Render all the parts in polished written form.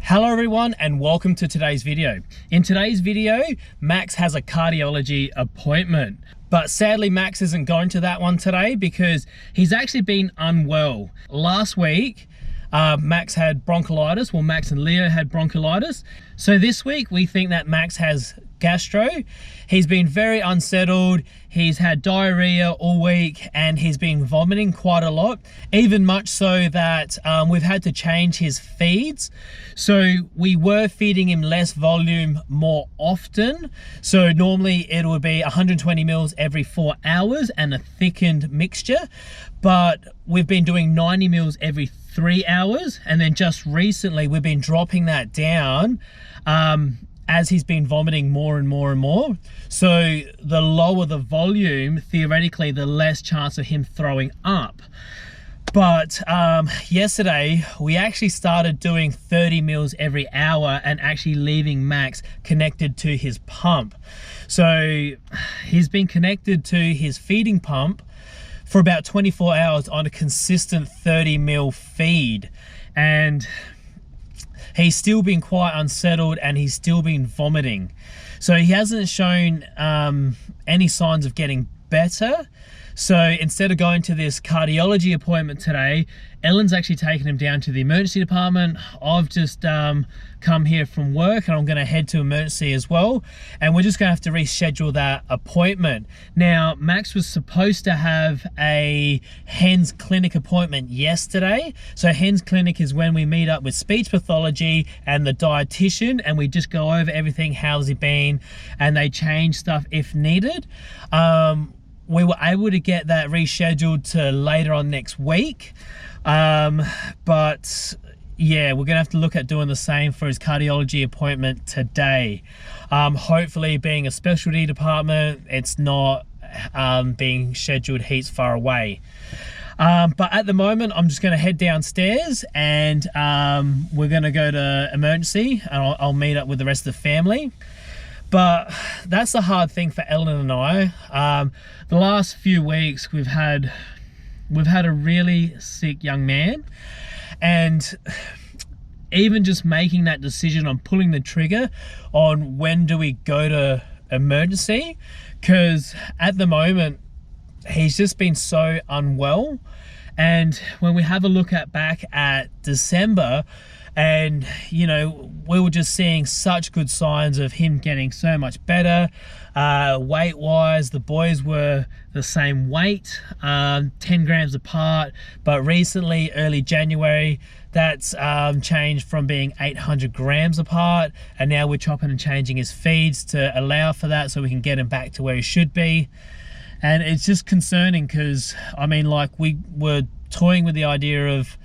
Hello everyone and welcome to today's video. In today's video, Max has a cardiology appointment. But sadly, Max isn't going to that one today because he's actually been unwell. Last week, Max had bronchiolitis. Well, Max and Leo had bronchiolitis. So this week, we think that Max has gastro. He's been very unsettled. He's had diarrhea all week and he's been vomiting quite a lot, even much so that we've had to change his feeds. So we were feeding him less volume more often. So normally it would be 120 mils every 4 hours and a thickened mixture, but we've been doing 90 mils every 3 hours. And then just recently we've been dropping that down as he's been vomiting more and more and more. So the lower the volume, theoretically, the less chance of him throwing up. But yesterday, we actually started doing 30 mils every hour and actually leaving Max connected to his pump. So he's been connected to his feeding pump for about 24 hours on a consistent 30 mil feed. And he's still been quite unsettled and he's still been vomiting. So he hasn't shown any signs of getting better. So instead of going to this cardiology appointment today, Ellen's actually taken him down to the emergency department. I've just come here from work and I'm gonna head to emergency as well. And we're just gonna have to reschedule that appointment. Now, Max was supposed to have a Hen's clinic appointment yesterday. So Hen's clinic is when we meet up with speech pathology and the dietitian and we just go over everything, how's he been, and they change stuff if needed. We were able to get that rescheduled to later on next week. But yeah, we're gonna have to look at doing the same for his cardiology appointment today. Hopefully being a specialty department, it's not being scheduled heaps far away. But at the moment, I'm just gonna head downstairs and we're gonna go to emergency and I'll meet up with the rest of the family. But that's the hard thing for Ellen and I. The last few weeks we've had a really sick young man, and even just making that decision on pulling the trigger on when do we go to emergency, because at the moment he's just been so unwell. And when we have a look back at December, and you know, we were just seeing such good signs of him getting so much better. Weight wise, the boys were the same weight, 10 grams apart, but recently, early January, that's changed from being 800 grams apart, and now we're chopping and changing his feeds to allow for that so we can get him back to where he should be. And it's just concerning because, I mean, like, we were toying with the idea of,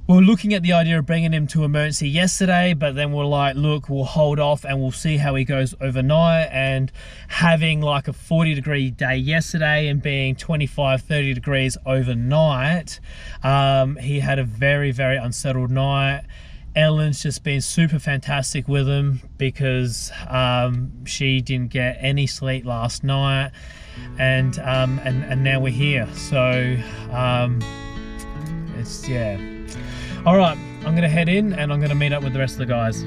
we were looking at the idea of bringing him to emergency yesterday, but then we're like, look, we'll hold off and we'll see how he goes overnight. And having like a 40-degree day yesterday and being 25-30 degrees overnight, he had a very, very unsettled night. Ellen's just been super fantastic with him because she didn't get any sleep last night, and now we're here. So it's, yeah. All right, I'm gonna head in and I'm gonna meet up with the rest of the guys.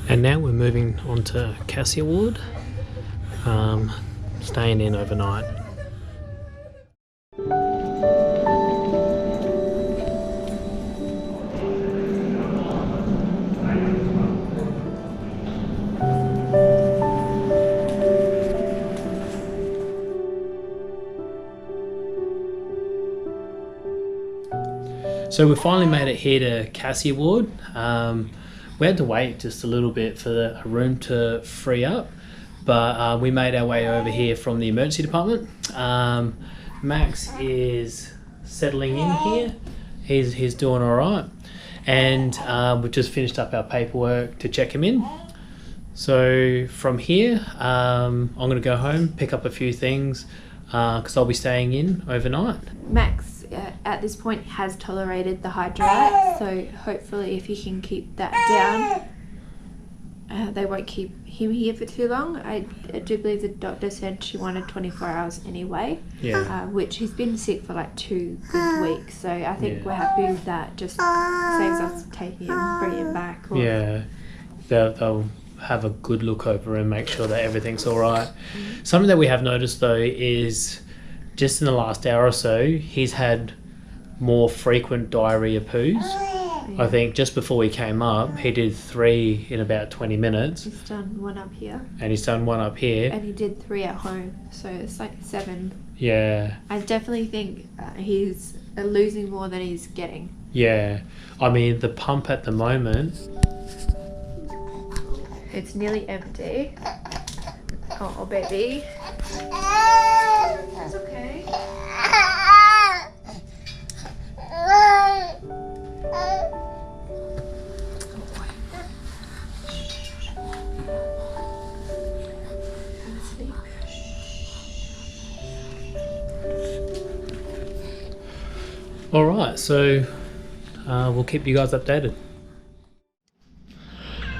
And now we're moving on to Cassia Ward, staying in overnight. So we finally made it here to Cassie Ward. We had to wait just a little bit for the room to free up, but we made our way over here from the emergency department. Max is settling in here. He's doing all right, and we've just finished up our paperwork to check him in. So from here, I'm going to go home, pick up a few things, because I'll be staying in overnight. Max at this point has tolerated the hydrolite, so hopefully if he can keep that down, they won't keep him here for too long. I do believe the doctor said she wanted 24 hours anyway, which he's been sick for like 2 good weeks, so I think we're happy with that. Just saves us taking him, bringing him back. Or They'll have a good look over and make sure that everything's all right. Something that we have noticed though is just in the last hour or so, he's had more frequent diarrhea poos. I think just before we came up, he did 3 in about 20 minutes. He's done 1 up here. And he's done 1 up here. And he did 3 at home, so it's like 7. Yeah. I definitely think he's losing more than he's getting. Yeah. I mean, the pump at the moment... It's nearly empty. Oh, baby. It's okay. All right, so we'll keep you guys updated.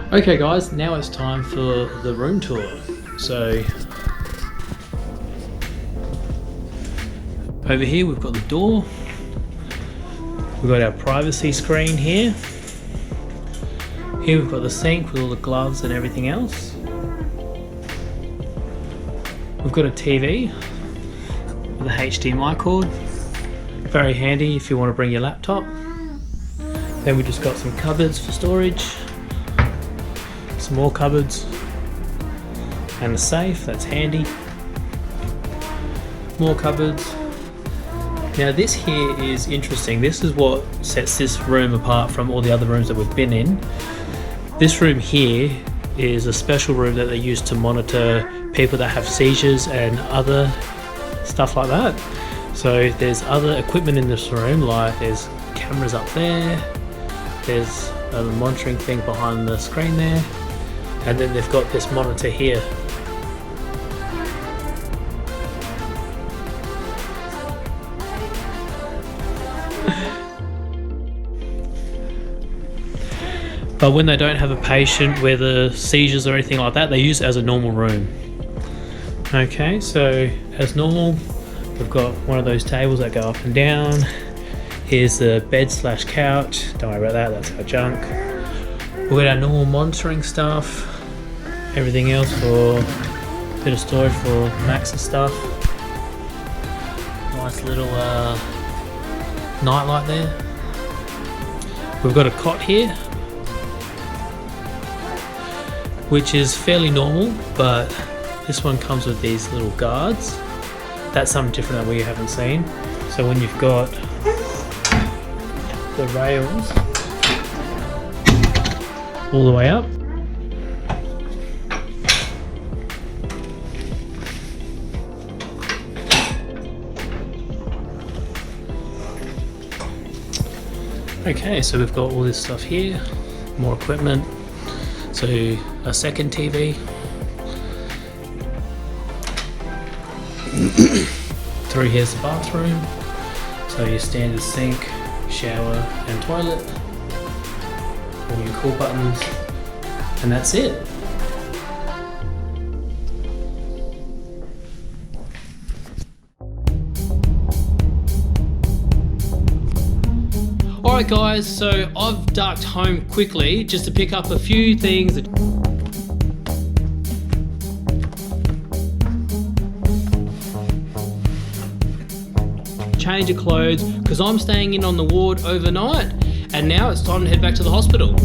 Okay guys, now it's time for the room tour. So over here we've got the door, we've got our privacy screen here. Here we've got the sink with all the gloves and everything else. We've got a TV with a HDMI cord, very handy if you want to bring your laptop. Then we just got some cupboards for storage. Some more cupboards and a safe, that's handy. More cupboards. Now this here is interesting. This is what sets this room apart from all the other rooms that we've been in. This room here is a special room that they use to monitor people that have seizures and other stuff like that. So there's other equipment in this room, like there's cameras up there, there's a monitoring thing behind the screen there, and then they've got this monitor here. But when they don't have a patient with seizures or anything like that, they use it as a normal room. Okay, so as normal, we've got one of those tables that go up and down. Here's the bed / couch. Don't worry about that, that's our junk. We've got our normal monitoring stuff. Everything else for a bit of storage for Max's stuff. Nice little nightlight there. We've got a cot here, which is fairly normal, but this one comes with these little guards. That's something different that we haven't seen. So when you've got the rails all the way up, okay, so we've got all this stuff here, more equipment. So a second TV. Through here's the bathroom. So your standard sink, shower and toilet. All your cool buttons. And that's it. Alright guys, so I've ducked home quickly just to pick up a few things. Change of clothes, because I'm staying in on the ward overnight, and now it's time to head back to the hospital.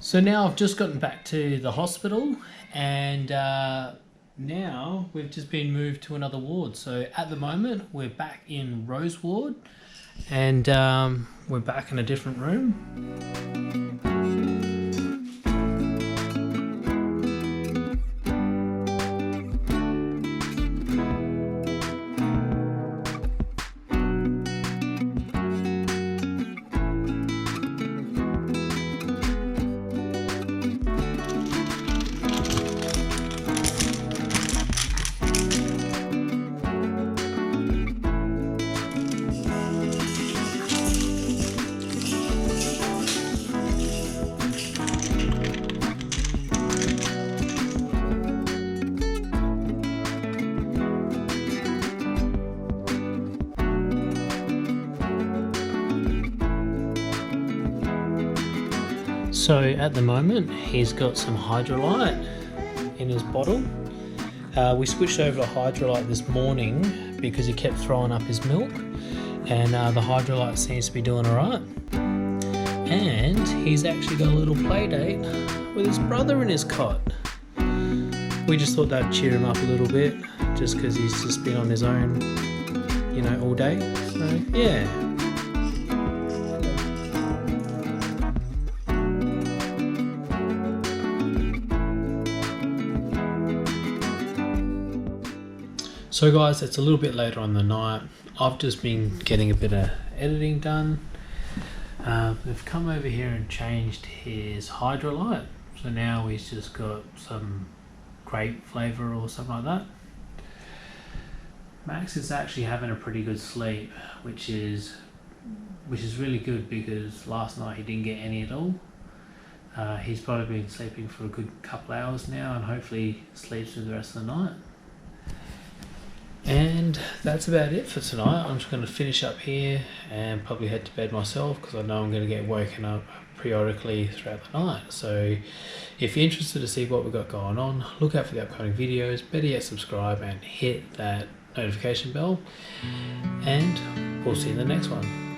So now I've just gotten back to the hospital, and now we've just been moved to another ward. So at the moment we're back in Rose Ward, and we're back in a different room. So at the moment he's got some hydrolyte in his bottle. We switched over to hydrolyte this morning because he kept throwing up his milk, and the hydrolyte seems to be doing alright. And he's actually got a little play date with his brother in his cot. We just thought that'd cheer him up a little bit, just because he's just been on his own, you know, all day. So yeah. So guys, it's a little bit later on the night. I've just been getting a bit of editing done. We've come over here and changed his hydrolyte. So now he's just got some grape flavour or something like that. Max is actually having a pretty good sleep, which is really good, because last night he didn't get any at all. He's probably been sleeping for a good couple hours now, and hopefully sleeps through the rest of the night. And that's about it for tonight. I'm just going to finish up here and probably head to bed myself, because I know I'm going to get woken up periodically throughout the night. So if you're interested to see what we've got going on, look out for the upcoming videos. Better yet, subscribe and hit that notification bell, and we'll see you in the next one.